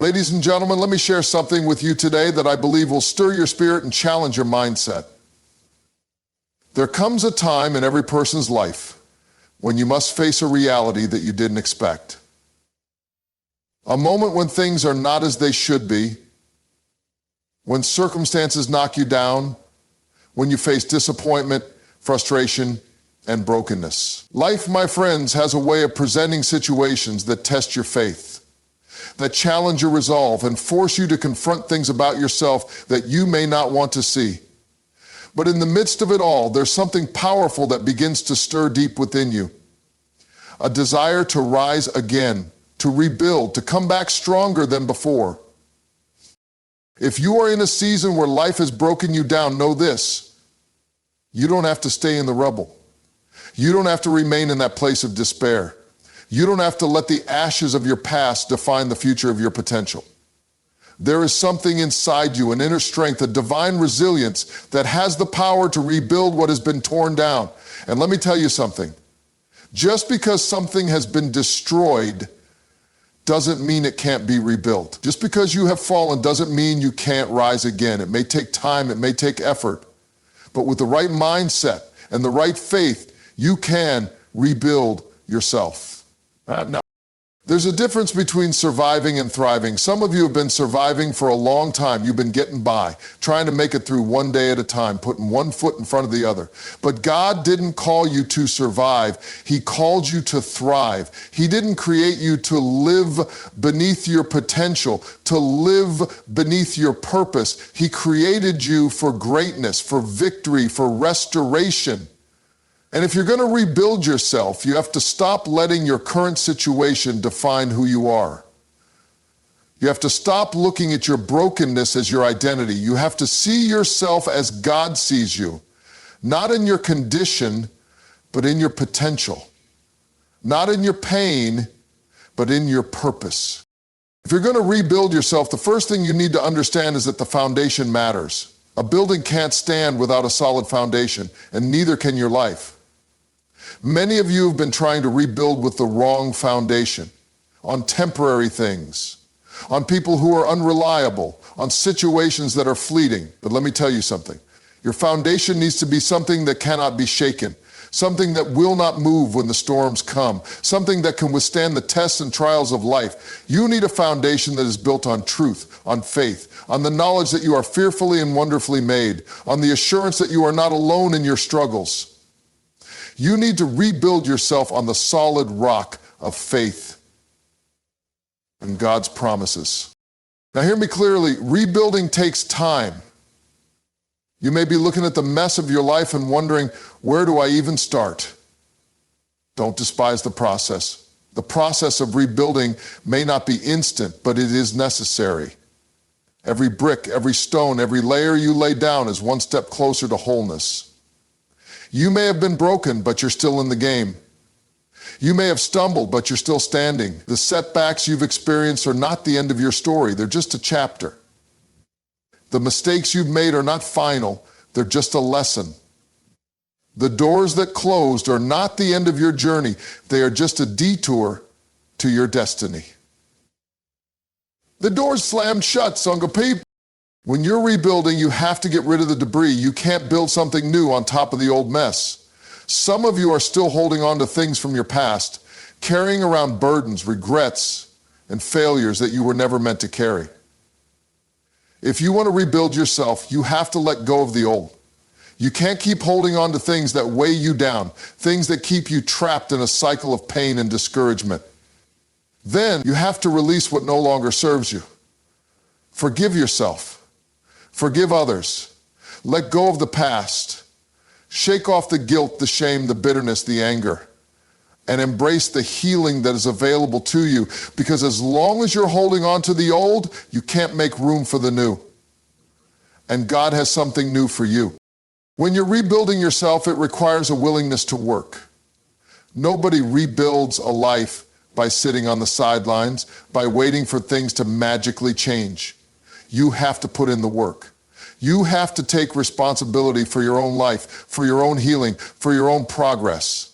Ladies and gentlemen, let me share something with you today that I believe will stir your spirit and challenge your mindset. There comes a time in every person's life when you must face a reality that you didn't expect. A moment when things are not as they should be, when circumstances knock you down, when you face disappointment, frustration, and brokenness. Life, my friends, has a way of presenting situations that test your faith, that challenge your resolve and force you to confront things about yourself that you may not want to see. But in the midst of it all, there's something powerful that begins to stir deep within you. A desire to rise again, to rebuild, to come back stronger than before. If you are in a season where life has broken you down, know this: you don't have to stay in the rubble. You don't have to remain in that place of despair. You don't have to let the ashes of your past define the future of your potential. There is something inside you, an inner strength, a divine resilience that has the power to rebuild what has been torn down. And let me tell you something. Just because something has been destroyed doesn't mean it can't be rebuilt. Just because you have fallen doesn't mean you can't rise again. It may take time, it may take effort, but with the right mindset and the right faith, you can rebuild yourself. Now, there's a difference between surviving and thriving. Some of you have been surviving for a long time. You've been getting by, trying to make it through one day at a time, putting one foot in front of the other. But God didn't call you to survive. He called you to thrive. He didn't create you to live beneath your potential, to live beneath your purpose. He created you for greatness, for victory, for restoration. And if you're going to rebuild yourself, you have to stop letting your current situation define who you are. You have to stop looking at your brokenness as your identity. You have to see yourself as God sees you, not in your condition, but in your potential. Not in your pain, but in your purpose. If you're going to rebuild yourself, the first thing you need to understand is that the foundation matters. A building can't stand without a solid foundation, and neither can your life. Many of you have been trying to rebuild with the wrong foundation, on temporary things, on people who are unreliable, on situations that are fleeting. But let me tell you something. Your foundation needs to be something that cannot be shaken, something that will not move when the storms come, something that can withstand the tests and trials of life. You need a foundation that is built on truth, on faith, on the knowledge that you are fearfully and wonderfully made, on the assurance that you are not alone in your struggles. You need to rebuild yourself on the solid rock of faith and God's promises. Now hear me clearly, rebuilding takes time. You may be looking at the mess of your life and wondering, where do I even start? Don't despise the process. The process of rebuilding may not be instant, but it is necessary. Every brick, every stone, every layer you lay down is one step closer to wholeness. You may have been broken, but you're still in the game. You may have stumbled, but you're still standing. The setbacks you've experienced are not the end of your story. They're just a chapter. The mistakes you've made are not final. They're just a lesson. The doors that closed are not the end of your journey. They are just a detour to your destiny. The doors slammed shut, Sangha people. When you're rebuilding, you have to get rid of the debris. You can't build something new on top of the old mess. Some of you are still holding on to things from your past, carrying around burdens, regrets, and failures that you were never meant to carry. If you want to rebuild yourself, you have to let go of the old. You can't keep holding on to things that weigh you down, things that keep you trapped in a cycle of pain and discouragement. Then you have to release what no longer serves you. Forgive yourself. Forgive others. Let go of the past. Shake off the guilt, the shame, the bitterness, the anger, and embrace the healing that is available to you, because as long as you're holding on to the old, you can't make room for the new. And God has something new for you. When you're rebuilding yourself, it requires a willingness to work. Nobody rebuilds a life by sitting on the sidelines, by waiting for things to magically change. You have to put in the work. You have to take responsibility for your own life, for your own healing, for your own progress.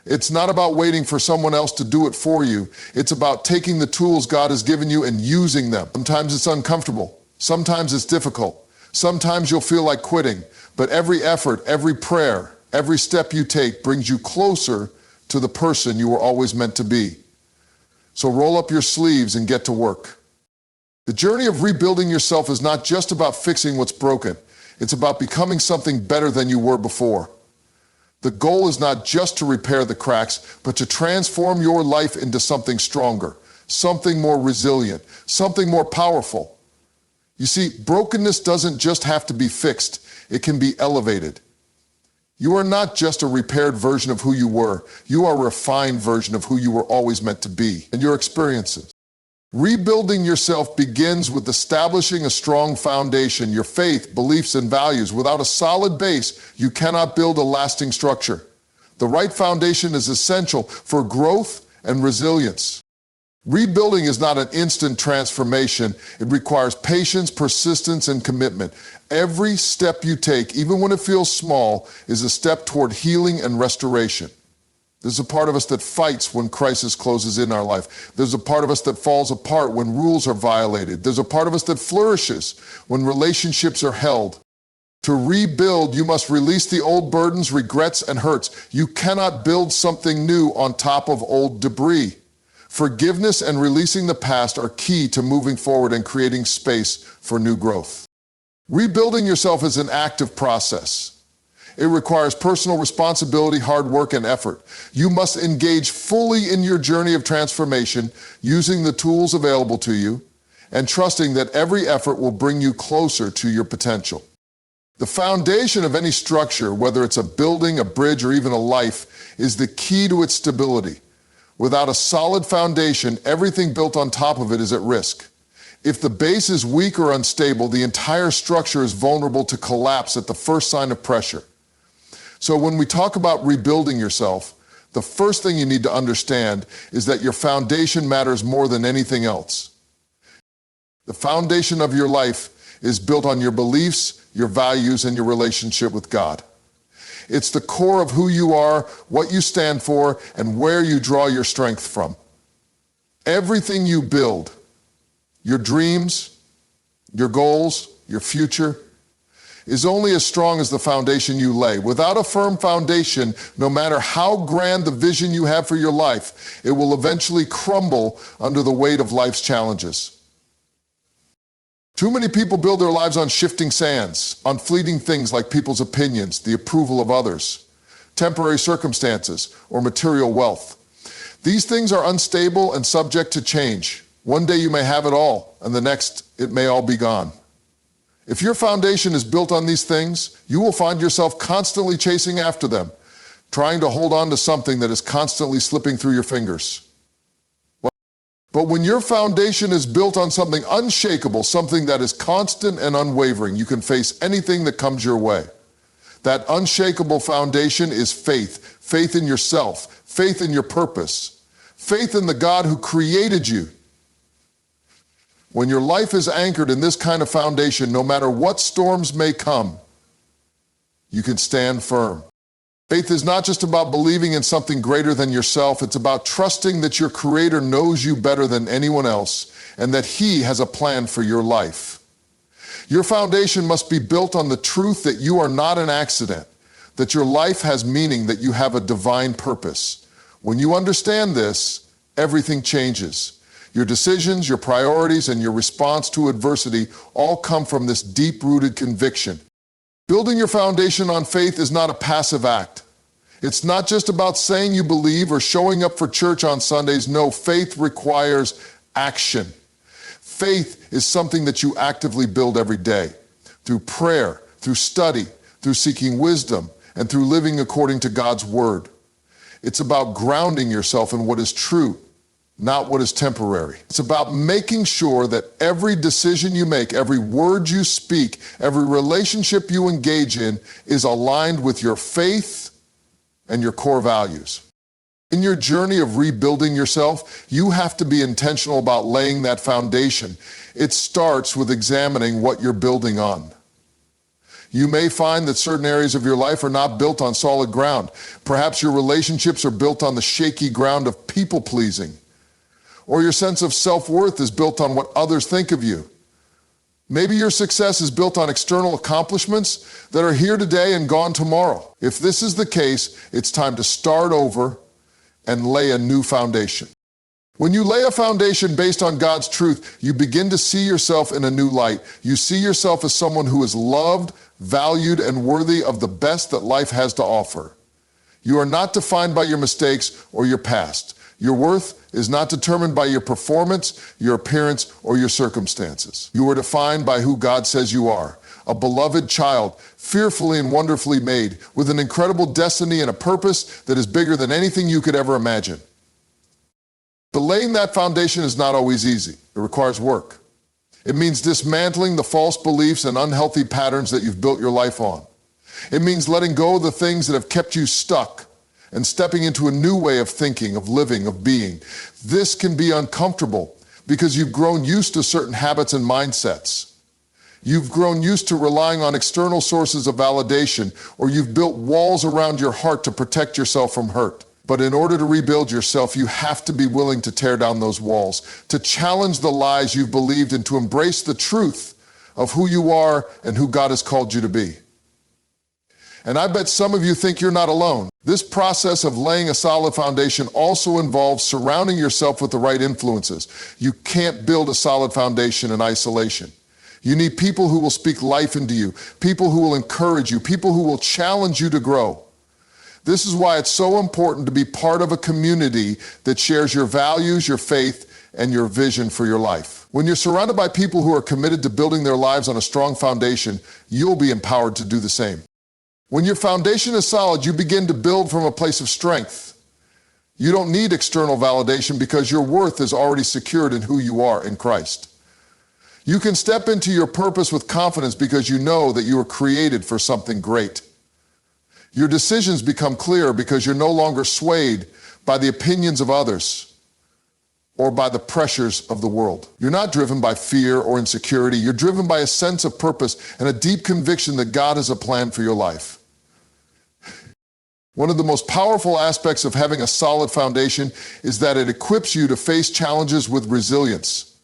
It's not about waiting for someone else to do it for you. It's about taking the tools God has given you and using them. Sometimes it's uncomfortable. Sometimes it's difficult. Sometimes you'll feel like quitting. But every effort, every prayer, every step you take brings you closer to the person you were always meant to be. So roll up your sleeves and get to work. The journey of rebuilding yourself is not just about fixing what's broken. It's about becoming something better than you were before. The goal is not just to repair the cracks, but to transform your life into something stronger, something more resilient, something more powerful. You see, brokenness doesn't just have to be fixed. It can be elevated. You are not just a repaired version of who you were. You are a refined version of who you were always meant to be and your experiences. Rebuilding yourself begins with establishing a strong foundation, your faith, beliefs, and values. Without a solid base, you cannot build a lasting structure. The right foundation is essential for growth and resilience. Rebuilding is not an instant transformation. It requires patience, persistence, and commitment. Every step you take, even when it feels small, is a step toward healing and restoration. There's a part of us that fights when crisis closes in our life. There's a part of us that falls apart when rules are violated. There's a part of us that flourishes when relationships are held. To rebuild, you must release the old burdens, regrets, and hurts. You cannot build something new on top of old debris. Forgiveness and releasing the past are key to moving forward and creating space for new growth. Rebuilding yourself is an active process. It requires personal responsibility, hard work, and effort. You must engage fully in your journey of transformation, using the tools available to you, and trusting that every effort will bring you closer to your potential. The foundation of any structure, whether it's a building, a bridge, or even a life, is the key to its stability. Without a solid foundation, everything built on top of it is at risk. If the base is weak or unstable, the entire structure is vulnerable to collapse at the first sign of pressure. So when we talk about rebuilding yourself, the first thing you need to understand is that your foundation matters more than anything else. The foundation of your life is built on your beliefs, your values, and your relationship with God. It's the core of who you are, what you stand for, and where you draw your strength from. Everything you build, your dreams, your goals, your future, is only as strong as the foundation you lay. Without a firm foundation, no matter how grand the vision you have for your life, it will eventually crumble under the weight of life's challenges. Too many people build their lives on shifting sands, on fleeting things like people's opinions, the approval of others, temporary circumstances, or material wealth. These things are unstable and subject to change. One day you may have it all, and the next it may all be gone. If your foundation is built on these things, you will find yourself constantly chasing after them, trying to hold on to something that is constantly slipping through your fingers. But when your foundation is built on something unshakable, something that is constant and unwavering, you can face anything that comes your way. That unshakable foundation is faith. Faith in yourself, faith in your purpose, faith in the God who created you. When your life is anchored in this kind of foundation, no matter what storms may come, you can stand firm. Faith is not just about believing in something greater than yourself. It's about trusting that your Creator knows you better than anyone else and that He has a plan for your life. Your foundation must be built on the truth that you are not an accident, that your life has meaning, that you have a divine purpose. When you understand this, everything changes. Your decisions, your priorities, and your response to adversity all come from this deep-rooted conviction. Building your foundation on faith is not a passive act. It's not just about saying you believe or showing up for church on Sundays. No, faith requires action. Faith is something that you actively build every day, through prayer, through study, through seeking wisdom, and through living according to God's word. It's about grounding yourself in what is true, not what is temporary. It's about making sure that every decision you make, every word you speak, every relationship you engage in is aligned with your faith and your core values. In your journey of rebuilding yourself, you have to be intentional about laying that foundation. It starts with examining what you're building on. You may find that certain areas of your life are not built on solid ground. Perhaps your relationships are built on the shaky ground of people-pleasing, or your sense of self-worth is built on what others think of you. Maybe your success is built on external accomplishments that are here today and gone tomorrow. If this is the case, it's time to start over and lay a new foundation. When you lay a foundation based on God's truth, you begin to see yourself in a new light. You see yourself as someone who is loved, valued, and worthy of the best that life has to offer. You are not defined by your mistakes or your past. Your worth is not determined by your performance, your appearance, or your circumstances. You are defined by who God says you are, a beloved child, fearfully and wonderfully made, with an incredible destiny and a purpose that is bigger than anything you could ever imagine. But laying that foundation is not always easy. It requires work. It means dismantling the false beliefs and unhealthy patterns that you've built your life on. It means letting go of the things that have kept you stuck and stepping into a new way of thinking, of living, of being. This can be uncomfortable because you've grown used to certain habits and mindsets. You've grown used to relying on external sources of validation, or you've built walls around your heart to protect yourself from hurt. But in order to rebuild yourself, you have to be willing to tear down those walls, to challenge the lies you've believed, and to embrace the truth of who you are and who God has called you to be. And I bet some of you think you're not alone. This process of laying a solid foundation also involves surrounding yourself with the right influences. You can't build a solid foundation in isolation. You need people who will speak life into you, people who will encourage you, people who will challenge you to grow. This is why it's so important to be part of a community that shares your values, your faith, and your vision for your life. When you're surrounded by people who are committed to building their lives on a strong foundation, you'll be empowered to do the same. When your foundation is solid, you begin to build from a place of strength. You don't need external validation because your worth is already secured in who you are in Christ. You can step into your purpose with confidence because you know that you were created for something great. Your decisions become clearer because you're no longer swayed by the opinions of others or by the pressures of the world. You're not driven by fear or insecurity. You're driven by a sense of purpose and a deep conviction that God has a plan for your life. One of the most powerful aspects of having a solid foundation is that it equips you to face challenges with resilience.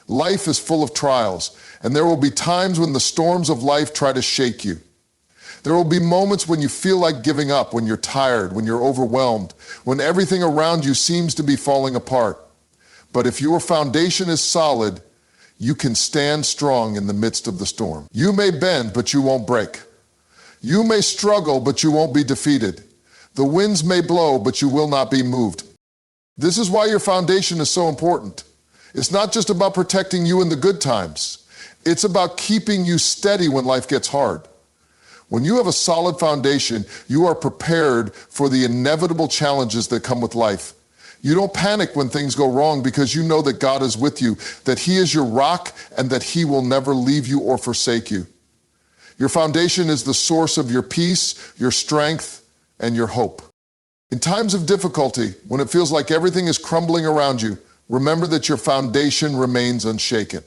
Life is full of trials, and there will be times when the storms of life try to shake you. There will be moments when you feel like giving up, when you're tired, when you're overwhelmed, when everything around you seems to be falling apart. But if your foundation is solid, you can stand strong in the midst of the storm. You may bend, but you won't break. You may struggle, but you won't be defeated. The winds may blow, but you will not be moved. This is why your foundation is so important. It's not just about protecting you in the good times. It's about keeping you steady when life gets hard. When you have a solid foundation, you are prepared for the inevitable challenges that come with life. You don't panic when things go wrong because you know that God is with you, that He is your rock, and that He will never leave you or forsake you. Your foundation is the source of your peace, your strength, and your hope. In times of difficulty, when it feels like everything is crumbling around you, remember that your foundation remains unshaken.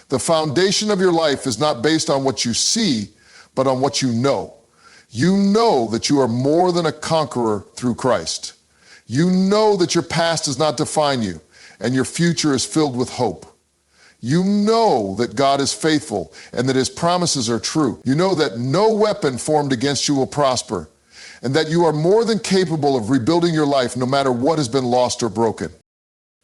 The foundation of your life is not based on what you see, but on what you know. You know that you are more than a conqueror through Christ. You know that your past does not define you, and your future is filled with hope. You know that God is faithful and that His promises are true. You know that no weapon formed against you will prosper, and that you are more than capable of rebuilding your life no matter what has been lost or broken.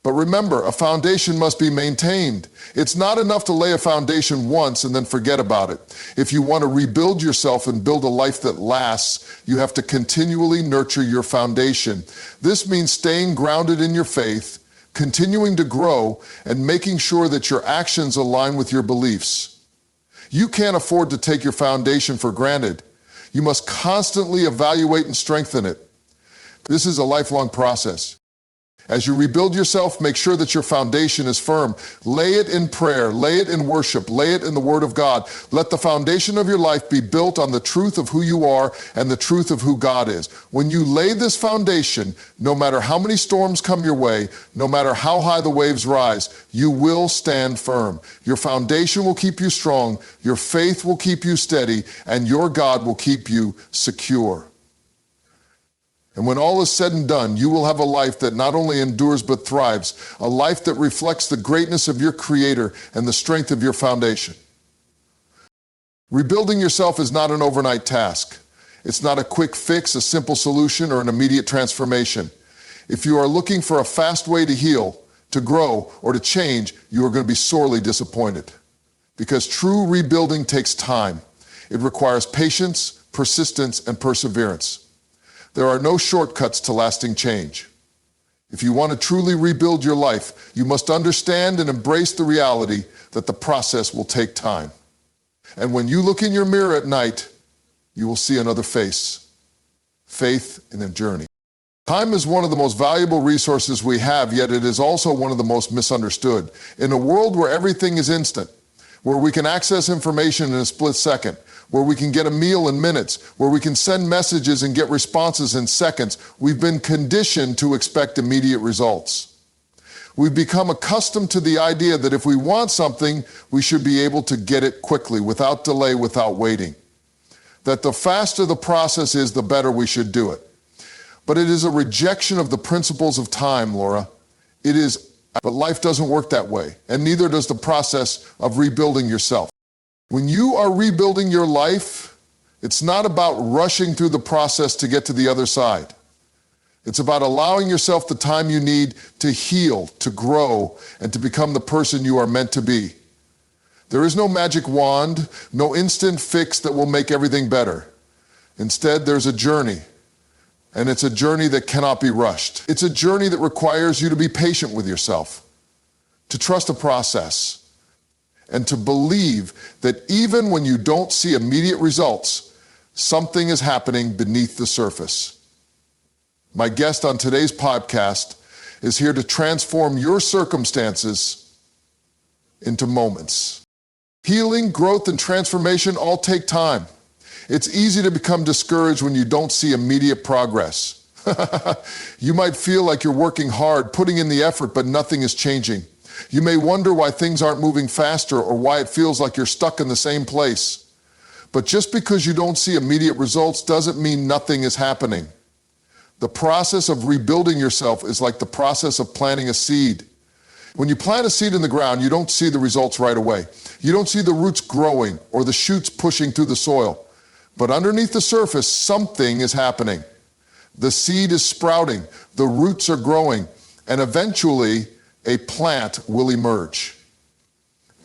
But remember, a foundation must be maintained. It's not enough to lay a foundation once and then forget about it. If you want to rebuild yourself and build a life that lasts, you have to continually nurture your foundation. This means staying grounded in your faith, continuing to grow, and making sure that your actions align with your beliefs. You can't afford to take your foundation for granted. You must constantly evaluate and strengthen it. This is a lifelong process. As you rebuild yourself, make sure that your foundation is firm. Lay it in prayer, lay it in worship, lay it in the Word of God. Let the foundation of your life be built on the truth of who you are and the truth of who God is. When you lay this foundation, no matter how many storms come your way, no matter how high the waves rise, you will stand firm. Your foundation will keep you strong, your faith will keep you steady, and your God will keep you secure. And when all is said and done, you will have a life that not only endures but thrives, a life that reflects the greatness of your Creator and the strength of your foundation. Rebuilding yourself is not an overnight task. It's not a quick fix, a simple solution, or an immediate transformation. If you are looking for a fast way to heal, to grow, or to change, you are going to be sorely disappointed. Because true rebuilding takes time. It requires patience, persistence, and perseverance. There are no shortcuts to lasting change. If you want to truly rebuild your life, you must understand and embrace the reality that the process will take time. And when you look in your mirror at night, you will see another face. Faith in a journey. Time is one of the most valuable resources we have, yet it is also one of the most misunderstood. In a world where everything is instant, where we can access information in a split second, where we can get a meal in minutes, where we can send messages and get responses in seconds, we've been conditioned to expect immediate results. We've become accustomed to the idea that if we want something, we should be able to get it quickly, without delay, without waiting. That the faster the process is, the better we should do it. But it is a rejection of the principles of time, Laura. But life doesn't work that way, and neither does the process of rebuilding yourself. When you are rebuilding your life, it's not about rushing through the process to get to the other side. It's about allowing yourself the time you need to heal, to grow, and to become the person you are meant to be. There is no magic wand, no instant fix that will make everything better. Instead, there's a journey, and it's a journey that cannot be rushed. It's a journey that requires you to be patient with yourself, to trust the process, and to believe that even when you don't see immediate results, something is happening beneath the surface. My guest on today's podcast is here to transform your circumstances into moments. Healing, growth, and transformation all take time. It's easy to become discouraged when you don't see immediate progress. You might feel like you're working hard, putting in the effort, but nothing is changing. You may wonder why things aren't moving faster or why it feels like you're stuck in the same place. But just because you don't see immediate results doesn't mean nothing is happening. The process of rebuilding yourself is like the process of planting a seed. When you plant a seed in the ground, you don't see the results right away. You don't see the roots growing or the shoots pushing through the soil. But underneath the surface, something is happening. The seed is sprouting, the roots are growing, and eventually a plant will emerge.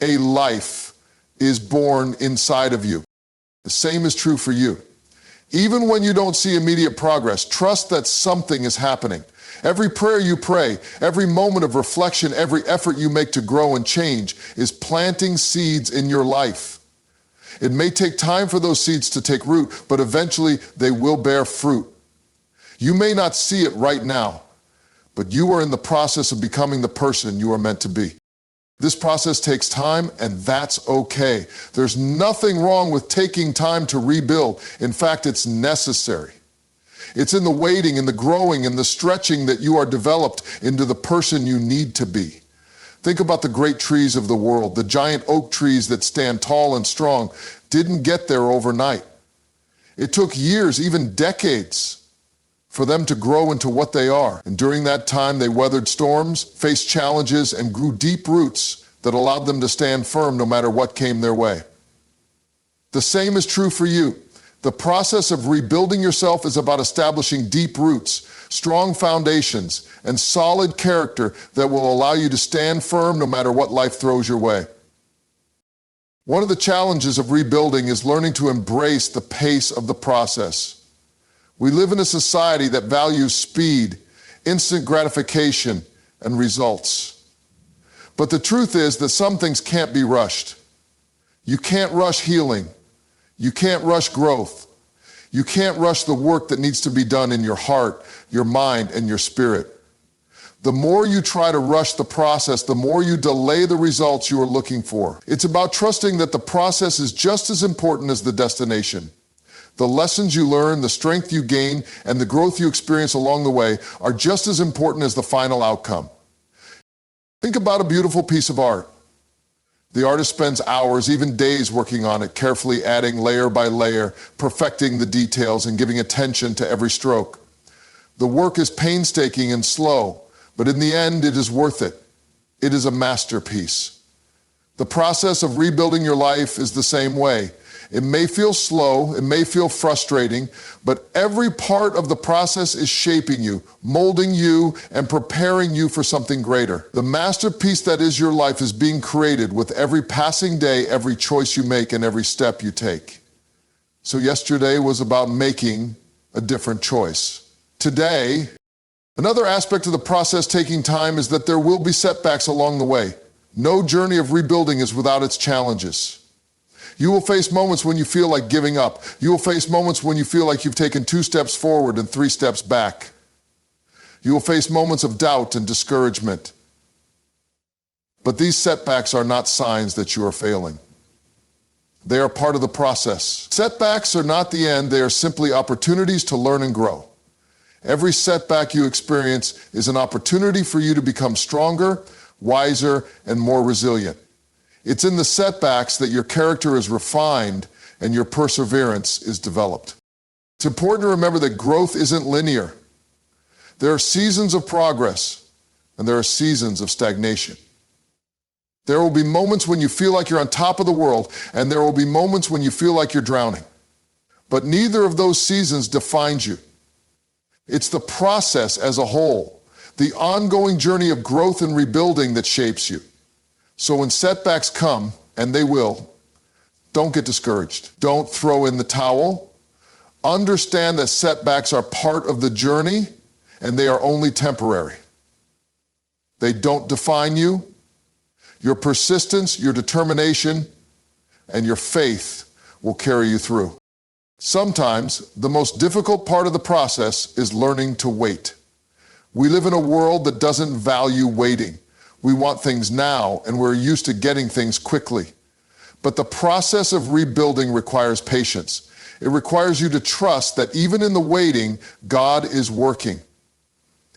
A life is born inside of you. The same is true for you. Even when you don't see immediate progress, trust that something is happening. Every prayer you pray, every moment of reflection, every effort you make to grow and change is planting seeds in your life. It may take time for those seeds to take root, but eventually they will bear fruit. You may not see it right now, but you are in the process of becoming the person you are meant to be. This process takes time, and that's okay. There's nothing wrong with taking time to rebuild. In fact, it's necessary. It's in the waiting and the growing and the stretching that you are developed into the person you need to be. Think about the great trees of the world. The giant oak trees that stand tall and strong didn't get there overnight. It took years, even decades, for them to grow into what they are. And during that time, they weathered storms, faced challenges, and grew deep roots that allowed them to stand firm no matter what came their way. The same is true for you. The process of rebuilding yourself is about establishing deep roots, strong foundations, and solid character that will allow you to stand firm no matter what life throws your way. One of the challenges of rebuilding is learning to embrace the pace of the process. We live in a society that values speed, instant gratification, and results. But the truth is that some things can't be rushed. You can't rush healing. You can't rush growth. You can't rush the work that needs to be done in your heart, your mind, and your spirit. The more you try to rush the process, the more you delay the results you are looking for. It's about trusting that the process is just as important as the destination. The lessons you learn, the strength you gain, and the growth you experience along the way are just as important as the final outcome. Think about a beautiful piece of art. The artist spends hours, even days, working on it, carefully adding layer by layer, perfecting the details and giving attention to every stroke. The work is painstaking and slow, but in the end, it is worth it. It is a masterpiece. The process of rebuilding your life is the same way. It may feel slow, it may feel frustrating, but every part of the process is shaping you, molding you, and preparing you for something greater. The masterpiece that is your life is being created with every passing day, every choice you make, and every step you take. So yesterday was about making a different choice. Today, another aspect of the process taking time is that there will be setbacks along the way. No journey of rebuilding is without its challenges. You will face moments when you feel like giving up. You will face moments when you feel like you've taken 2 steps forward and 3 steps back. You will face moments of doubt and discouragement. But these setbacks are not signs that you are failing. They are part of the process. Setbacks are not the end, they are simply opportunities to learn and grow. Every setback you experience is an opportunity for you to become stronger, wiser, and more resilient. It's in the setbacks that your character is refined and your perseverance is developed. It's important to remember that growth isn't linear. There are seasons of progress and there are seasons of stagnation. There will be moments when you feel like you're on top of the world, and there will be moments when you feel like you're drowning. But neither of those seasons defines you. It's the process as a whole, the ongoing journey of growth and rebuilding that shapes you. So when setbacks come, and they will, don't get discouraged. Don't throw in the towel. Understand that setbacks are part of the journey, and they are only temporary. They don't define you. Your persistence, your determination, and your faith will carry you through. Sometimes the most difficult part of the process is learning to wait. We live in a world that doesn't value waiting. We want things now, and we're used to getting things quickly. But the process of rebuilding requires patience. It requires you to trust that even in the waiting, God is working.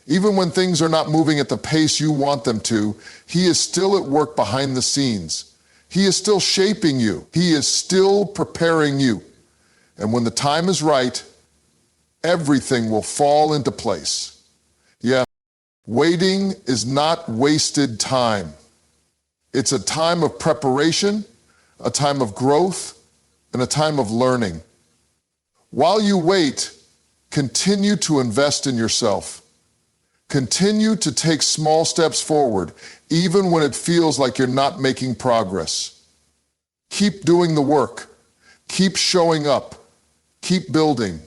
Even when things are not moving at the pace you want them to, He is still at work behind the scenes. He is still shaping you. He is still preparing you. And when the time is right, everything will fall into place. Yeah, waiting is not wasted time. It's a time of preparation, a time of growth, and a time of learning. While you wait, continue to invest in yourself. Continue to take small steps forward, even when it feels like you're not making progress. Keep doing the work. Keep showing up. Keep building.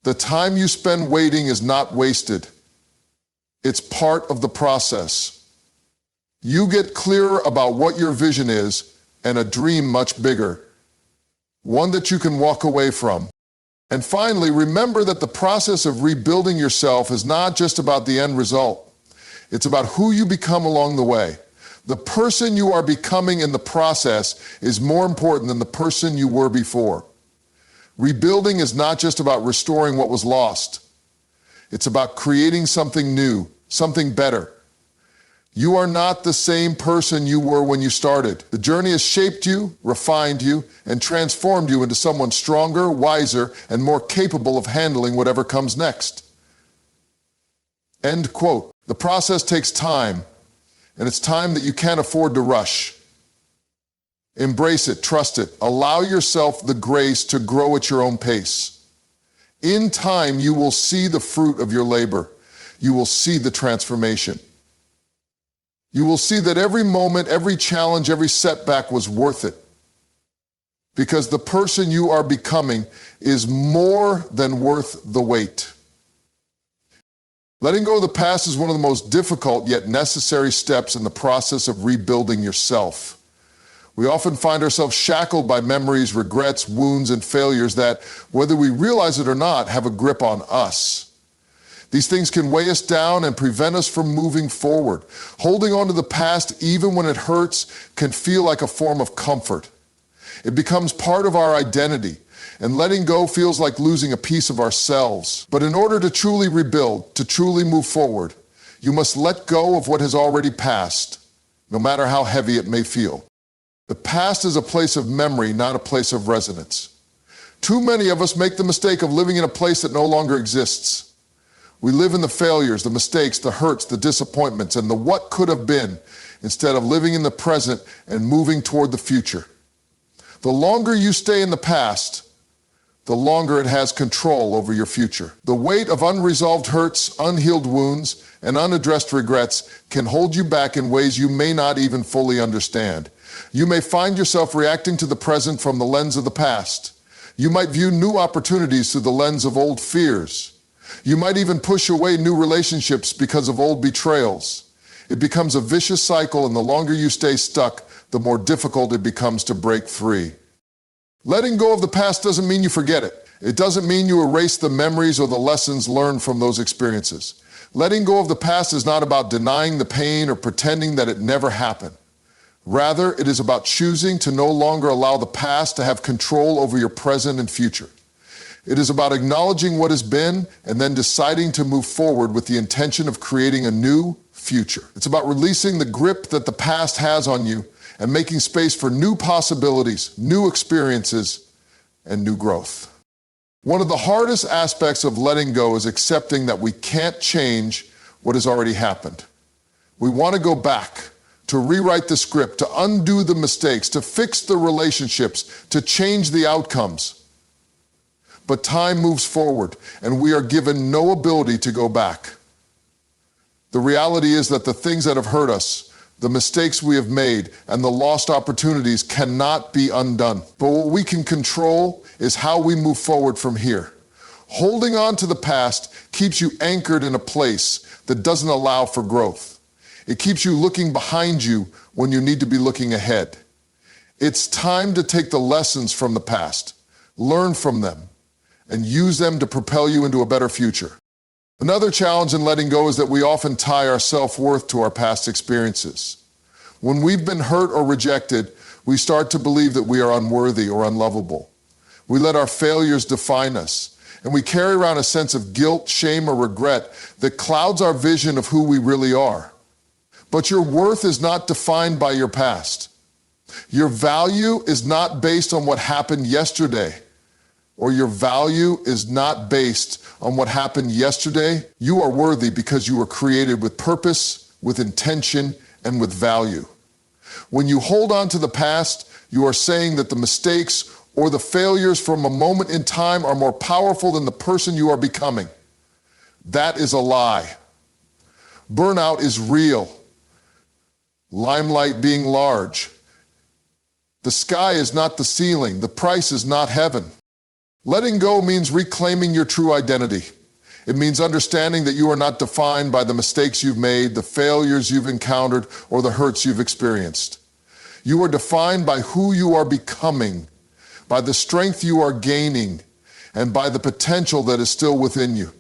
The time you spend waiting is not wasted. It's part of the process. You get clearer about what your vision is and a dream much bigger, one that you can walk away from. And finally, remember that the process of rebuilding yourself is not just about the end result. It's about who you become along the way. The person you are becoming in the process is more important than the person you were before. Rebuilding is not just about restoring what was lost. It's about creating something new, something better. You are not the same person you were when you started. The journey has shaped you, refined you, and transformed you into someone stronger, wiser, and more capable of handling whatever comes next. End quote. The process takes time, and it's time that you can't afford to rush. Embrace it, trust it, allow yourself the grace to grow at your own pace. In time, you will see the fruit of your labor. You will see the transformation. You will see that every moment, every challenge, every setback was worth it. Because the person you are becoming is more than worth the wait. Letting go of the past is one of the most difficult yet necessary steps in the process of rebuilding yourself. We often find ourselves shackled by memories, regrets, wounds, and failures that, whether we realize it or not, have a grip on us. These things can weigh us down and prevent us from moving forward. Holding on to the past, even when it hurts, can feel like a form of comfort. It becomes part of our identity, and letting go feels like losing a piece of ourselves. But in order to truly rebuild, to truly move forward, you must let go of what has already passed, no matter how heavy it may feel. The past is a place of memory, not a place of residence. Too many of us make the mistake of living in a place that no longer exists. We live in the failures, the mistakes, the hurts, the disappointments, and the what could have been, instead of living in the present and moving toward the future. The longer you stay in the past, the longer it has control over your future. The weight of unresolved hurts, unhealed wounds, and unaddressed regrets can hold you back in ways you may not even fully understand. You may find yourself reacting to the present from the lens of the past. You might view new opportunities through the lens of old fears. You might even push away new relationships because of old betrayals. It becomes a vicious cycle, and the longer you stay stuck, the more difficult it becomes to break free. Letting go of the past doesn't mean you forget it. It doesn't mean you erase the memories or the lessons learned from those experiences. Letting go of the past is not about denying the pain or pretending that it never happened. Rather, it is about choosing to no longer allow the past to have control over your present and future. It is about acknowledging what has been and then deciding to move forward with the intention of creating a new future. It's about releasing the grip that the past has on you and making space for new possibilities, new experiences, and new growth. One of the hardest aspects of letting go is accepting that we can't change what has already happened. We want to go back, to rewrite the script, to undo the mistakes, to fix the relationships, to change the outcomes. But time moves forward, and we are given no ability to go back. The reality is that the things that have hurt us, the mistakes we have made, and the lost opportunities cannot be undone. But what we can control is how we move forward from here. Holding on to the past keeps you anchored in a place that doesn't allow for growth. It keeps you looking behind you when you need to be looking ahead. It's time to take the lessons from the past, learn from them, and use them to propel you into a better future. Another challenge in letting go is that we often tie our self-worth to our past experiences. When we've been hurt or rejected, we start to believe that we are unworthy or unlovable. We let our failures define us, and we carry around a sense of guilt, shame, or regret that clouds our vision of who we really are. But your worth is not defined by your past. Your value is not based on what happened yesterday, or your value is not based on what happened yesterday. You are worthy because you were created with purpose, with intention, and with value. When you hold on to the past, you are saying that the mistakes or the failures from a moment in time are more powerful than the person you are becoming. That is a lie. Burnout is real. Limelight being large. The sky is not the ceiling. The price is not heaven. Letting go means reclaiming your true identity. It means understanding that you are not defined by the mistakes you've made, the failures you've encountered, or the hurts you've experienced. You are defined by who you are becoming, by the strength you are gaining, and by the potential that is still within you.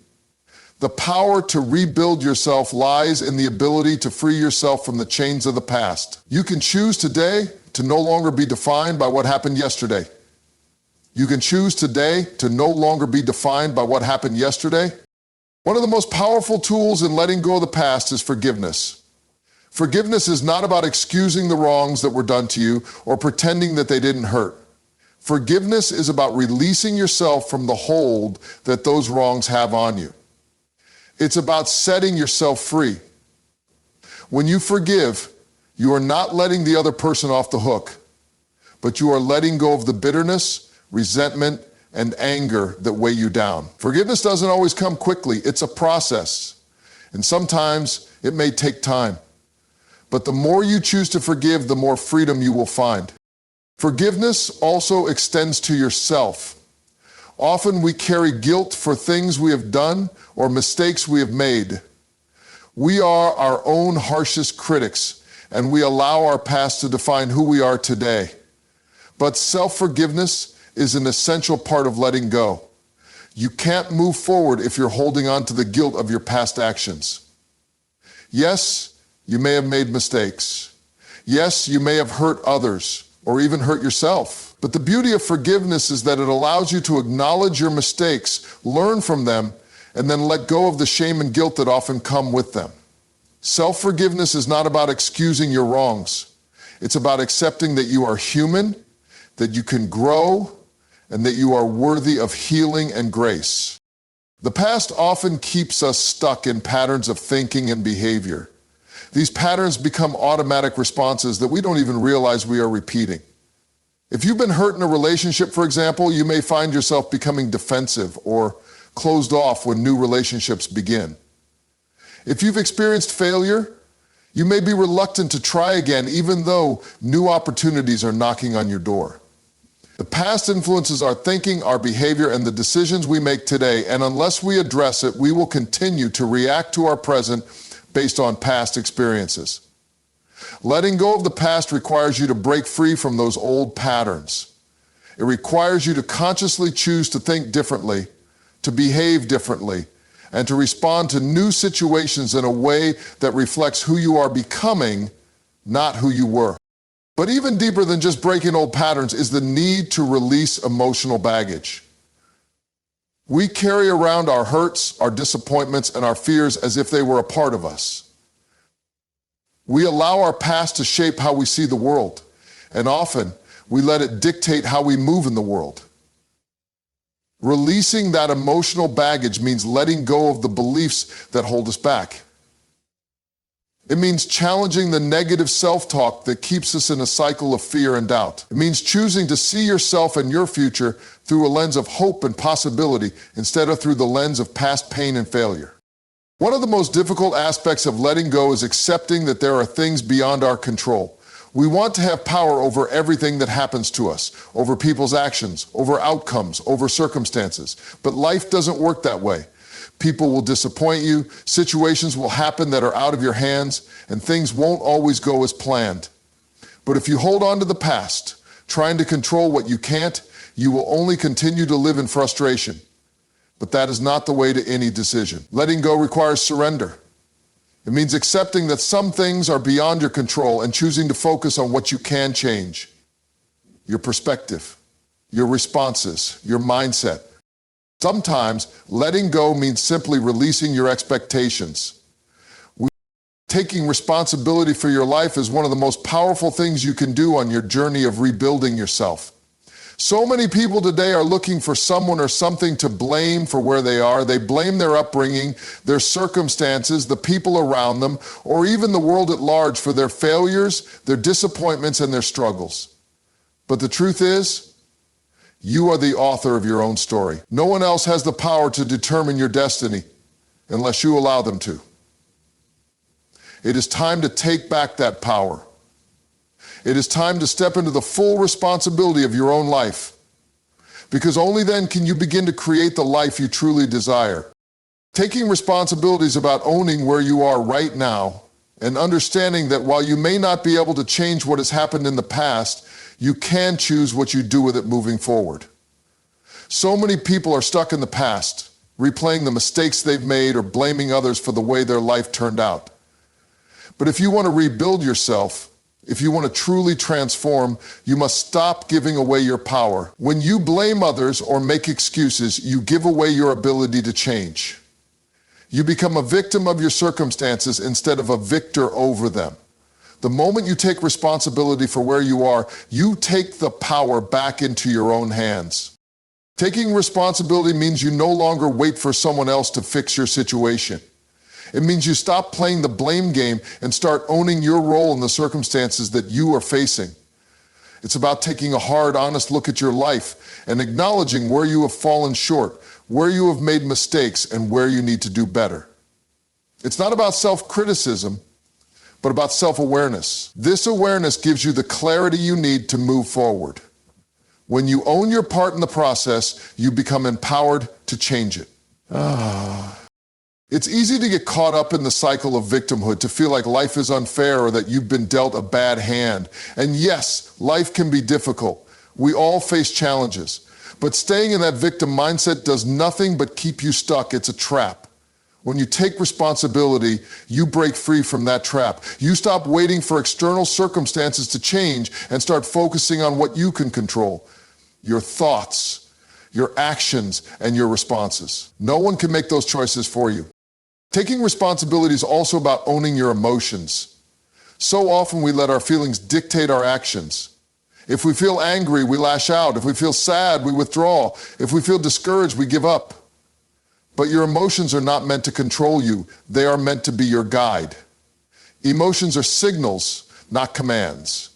The power to rebuild yourself lies in the ability to free yourself from the chains of the past. You can choose today to no longer be defined by what happened yesterday. You can choose today to no longer be defined by what happened yesterday. One of the most powerful tools in letting go of the past is forgiveness. Forgiveness is not about excusing the wrongs that were done to you or pretending that they didn't hurt. Forgiveness is about releasing yourself from the hold that those wrongs have on you. It's about setting yourself free. When you forgive, you are not letting the other person off the hook, but you are letting go of the bitterness, resentment, and anger that weigh you down. Forgiveness doesn't always come quickly. It's a process. And sometimes it may take time. But the more you choose to forgive, the more freedom you will find. Forgiveness also extends to yourself. Often we carry guilt for things we have done or mistakes we have made. We are our own harshest critics, and we allow our past to define who we are today. But self-forgiveness is an essential part of letting go. You can't move forward if you're holding on to the guilt of your past actions. Yes, you may have made mistakes. Yes, you may have hurt others or even hurt yourself. But the beauty of forgiveness is that it allows you to acknowledge your mistakes, learn from them, and then let go of the shame and guilt that often come with them. Self-forgiveness is not about excusing your wrongs. It's about accepting that you are human, that you can grow, and that you are worthy of healing and grace. The past often keeps us stuck in patterns of thinking and behavior. These patterns become automatic responses that we don't even realize we are repeating. If you've been hurt in a relationship, for example, you may find yourself becoming defensive or closed off when new relationships begin. If you've experienced failure, you may be reluctant to try again even though new opportunities are knocking on your door. The past influences our thinking, our behavior, and the decisions we make today, and unless we address it, we will continue to react to our present based on past experiences. Letting go of the past requires you to break free from those old patterns. It requires you to consciously choose to think differently, to behave differently, and to respond to new situations in a way that reflects who you are becoming, not who you were. But even deeper than just breaking old patterns is the need to release emotional baggage. We carry around our hurts, our disappointments, and our fears as if they were a part of us. We allow our past to shape how we see the world, and often we let it dictate how we move in the world. Releasing that emotional baggage means letting go of the beliefs that hold us back. It means challenging the negative self-talk that keeps us in a cycle of fear and doubt. It means choosing to see yourself and your future through a lens of hope and possibility instead of through the lens of past pain and failure. One of the most difficult aspects of letting go is accepting that there are things beyond our control. We want to have power over everything that happens to us, over people's actions, over outcomes, over circumstances. But life doesn't work that way. People will disappoint you, situations will happen that are out of your hands, and things won't always go as planned. But if you hold on to the past, trying to control what you can't, you will only continue to live in frustration. But that is not the way to any decision. Letting go requires surrender. It means accepting that some things are beyond your control and choosing to focus on what you can change. Your perspective, your responses, your mindset. Sometimes letting go means simply releasing your expectations. Taking responsibility for your life is one of the most powerful things you can do on your journey of rebuilding yourself. So many people today are looking for someone or something to blame for where they are. They blame their upbringing, their circumstances, the people around them, or even the world at large for their failures, their disappointments, and their struggles. But the truth is, you are the author of your own story. No one else has the power to determine your destiny unless you allow them to. It is time to take back that power. It is time to step into the full responsibility of your own life, because only then can you begin to create the life you truly desire. Taking responsibility is about owning where you are right now and understanding that while you may not be able to change what has happened in the past, you can choose what you do with it moving forward. So many people are stuck in the past, replaying the mistakes they've made or blaming others for the way their life turned out. But if you want to rebuild yourself, if you want to truly transform, you must stop giving away your power. When you blame others or make excuses, you give away your ability to change. You become a victim of your circumstances instead of a victor over them. The moment you take responsibility for where you are, you take the power back into your own hands. Taking responsibility means you no longer wait for someone else to fix your situation. It means you stop playing the blame game and start owning your role in the circumstances that you are facing. It's about taking a hard, honest look at your life and acknowledging where you have fallen short, where you have made mistakes, and where you need to do better. It's not about self-criticism, but about self-awareness. This awareness gives you the clarity you need to move forward. When you own your part in the process, you become empowered to change it. It's easy to get caught up in the cycle of victimhood, to feel like life is unfair or that you've been dealt a bad hand. And yes, life can be difficult. We all face challenges. But staying in that victim mindset does nothing but keep you stuck. It's a trap. When you take responsibility, you break free from that trap. You stop waiting for external circumstances to change and start focusing on what you can control: your thoughts, your actions, and your responses. No one can make those choices for you. Taking responsibility is also about owning your emotions. So often we let our feelings dictate our actions. If we feel angry, we lash out. If we feel sad, we withdraw. If we feel discouraged, we give up. But your emotions are not meant to control you. They are meant to be your guide. Emotions are signals, not commands.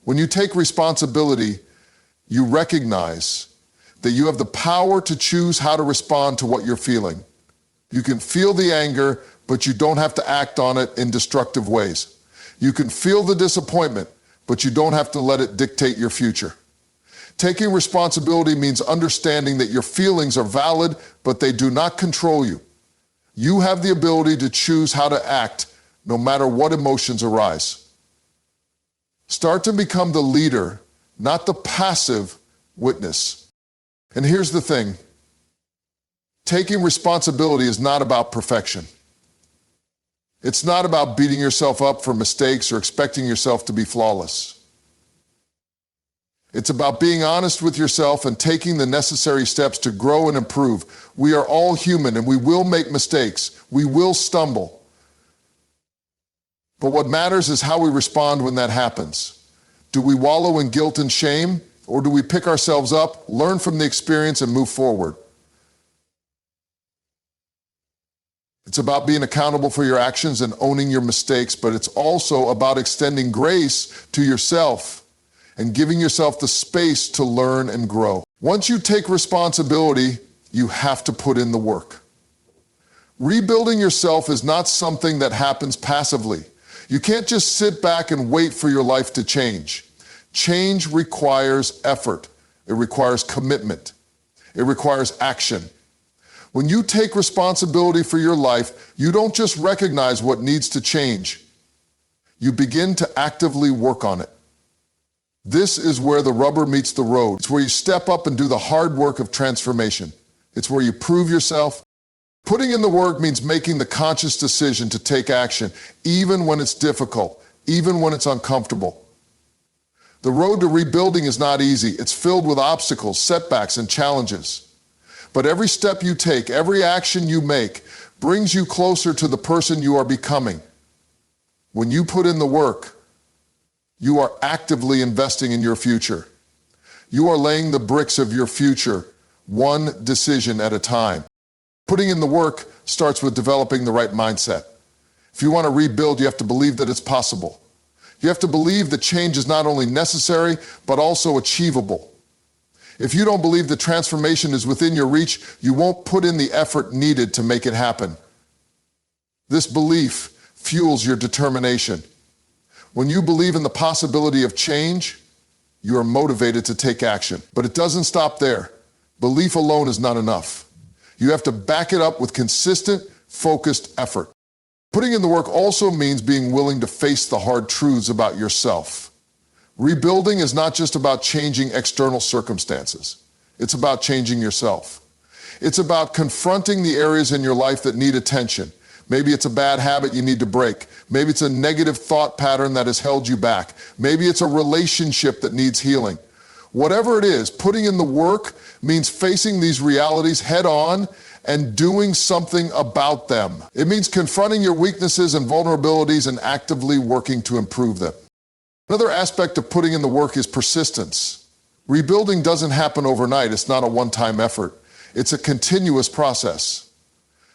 When you take responsibility, you recognize that you have the power to choose how to respond to what you're feeling. You can feel the anger, but you don't have to act on it in destructive ways. You can feel the disappointment, but you don't have to let it dictate your future. Taking responsibility means understanding that your feelings are valid, but they do not control you. You have the ability to choose how to act no matter what emotions arise. Start to become the leader, not the passive witness. And here's the thing: taking responsibility is not about perfection. It's not about beating yourself up for mistakes or expecting yourself to be flawless. It's about being honest with yourself and taking the necessary steps to grow and improve. We are all human and we will make mistakes. We will stumble. But what matters is how we respond when that happens. Do we wallow in guilt and shame, or do we pick ourselves up, learn from the experience, and move forward? It's about being accountable for your actions and owning your mistakes, but it's also about extending grace to yourself and giving yourself the space to learn and grow. Once you take responsibility, you have to put in the work. Rebuilding yourself is not something that happens passively. You can't just sit back and wait for your life to change. Change requires effort. It requires commitment. It requires action. When you take responsibility for your life, you don't just recognize what needs to change. You begin to actively work on it. This is where the rubber meets the road. It's where you step up and do the hard work of transformation. It's where you prove yourself. Putting in the work means making the conscious decision to take action, even when it's difficult, even when it's uncomfortable. The road to rebuilding is not easy. It's filled with obstacles, setbacks, and challenges. But every step you take, every action you make, brings you closer to the person you are becoming. When you put in the work, you are actively investing in your future. You are laying the bricks of your future, one decision at a time. Putting in the work starts with developing the right mindset. If you want to rebuild, you have to believe that it's possible. You have to believe that change is not only necessary, but also achievable. If you don't believe that transformation is within your reach, you won't put in the effort needed to make it happen. This belief fuels your determination. When you believe in the possibility of change, you are motivated to take action. But it doesn't stop there. Belief alone is not enough. You have to back it up with consistent, focused effort. Putting in the work also means being willing to face the hard truths about yourself. Rebuilding is not just about changing external circumstances. It's about changing yourself. It's about confronting the areas in your life that need attention. Maybe it's a bad habit you need to break. Maybe it's a negative thought pattern that has held you back. Maybe it's a relationship that needs healing. Whatever it is, putting in the work means facing these realities head on and doing something about them. It means confronting your weaknesses and vulnerabilities and actively working to improve them. Another aspect of putting in the work is persistence. Rebuilding doesn't happen overnight. It's not a one-time effort. It's a continuous process.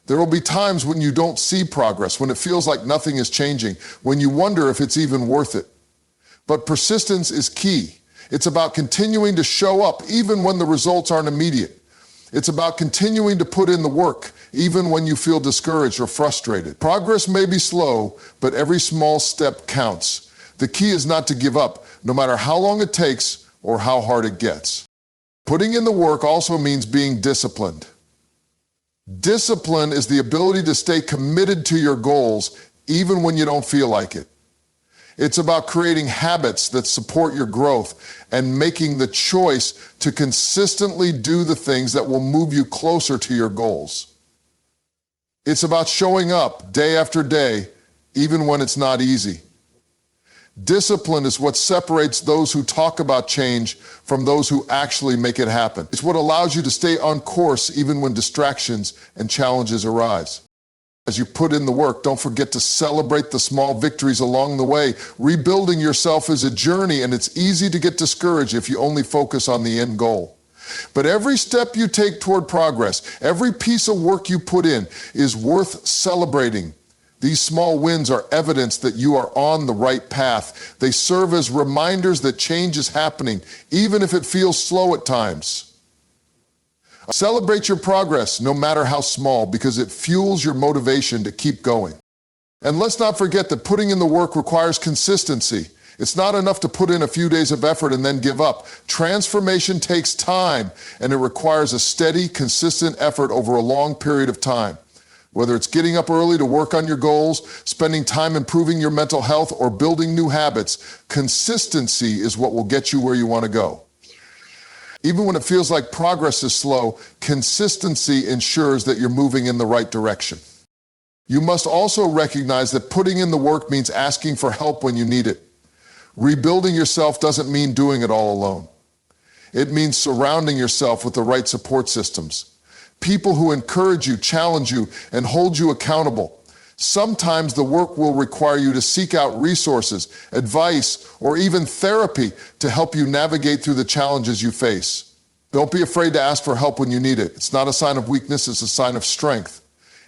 There will be times when you don't see progress, when it feels like nothing is changing, when you wonder if it's even worth it. But persistence is key. It's about continuing to show up even when the results aren't immediate. It's about continuing to put in the work even when you feel discouraged or frustrated. Progress may be slow, but every small step counts. The key is not to give up, no matter how long it takes or how hard it gets. Putting in the work also means being disciplined. Discipline is the ability to stay committed to your goals even when you don't feel like it. It's about creating habits that support your growth and making the choice to consistently do the things that will move you closer to your goals. It's about showing up day after day, even when it's not easy. Discipline is what separates those who talk about change from those who actually make it happen. It's what allows you to stay on course even when distractions and challenges arise. As you put in the work, don't forget to celebrate the small victories along the way. Rebuilding yourself is a journey, and it's easy to get discouraged if you only focus on the end goal. But every step you take toward progress, every piece of work you put in is worth celebrating. These small wins are evidence that you are on the right path. They serve as reminders that change is happening, even if it feels slow at times. Celebrate your progress, no matter how small, because it fuels your motivation to keep going. And let's not forget that putting in the work requires consistency. It's not enough to put in a few days of effort and then give up. Transformation takes time, and it requires a steady, consistent effort over a long period of time. Whether it's getting up early to work on your goals, spending time improving your mental health, or building new habits, consistency is what will get you where you want to go. Even when it feels like progress is slow, consistency ensures that you're moving in the right direction. You must also recognize that putting in the work means asking for help when you need it. Rebuilding yourself doesn't mean doing it all alone. It means surrounding yourself with the right support systems. People who encourage you, challenge you, and hold you accountable. Sometimes the work will require you to seek out resources, advice, or even therapy to help you navigate through the challenges you face. Don't be afraid to ask for help when you need it. It's not a sign of weakness, it's a sign of strength.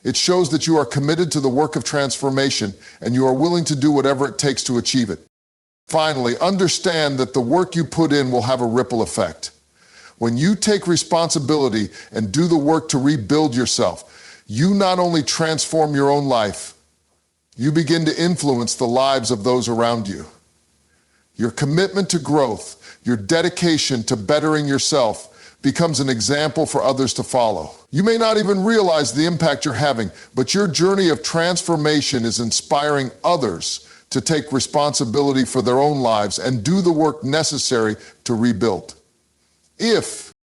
It shows that you are committed to the work of transformation and you are willing to do whatever it takes to achieve it. Finally, understand that the work you put in will have a ripple effect. When you take responsibility and do the work to rebuild yourself, you not only transform your own life, you begin to influence the lives of those around you. Your commitment to growth, your dedication to bettering yourself becomes an example for others to follow. You may not even realize the impact you're having, but your journey of transformation is inspiring others to take responsibility for their own lives and do the work necessary to rebuild. If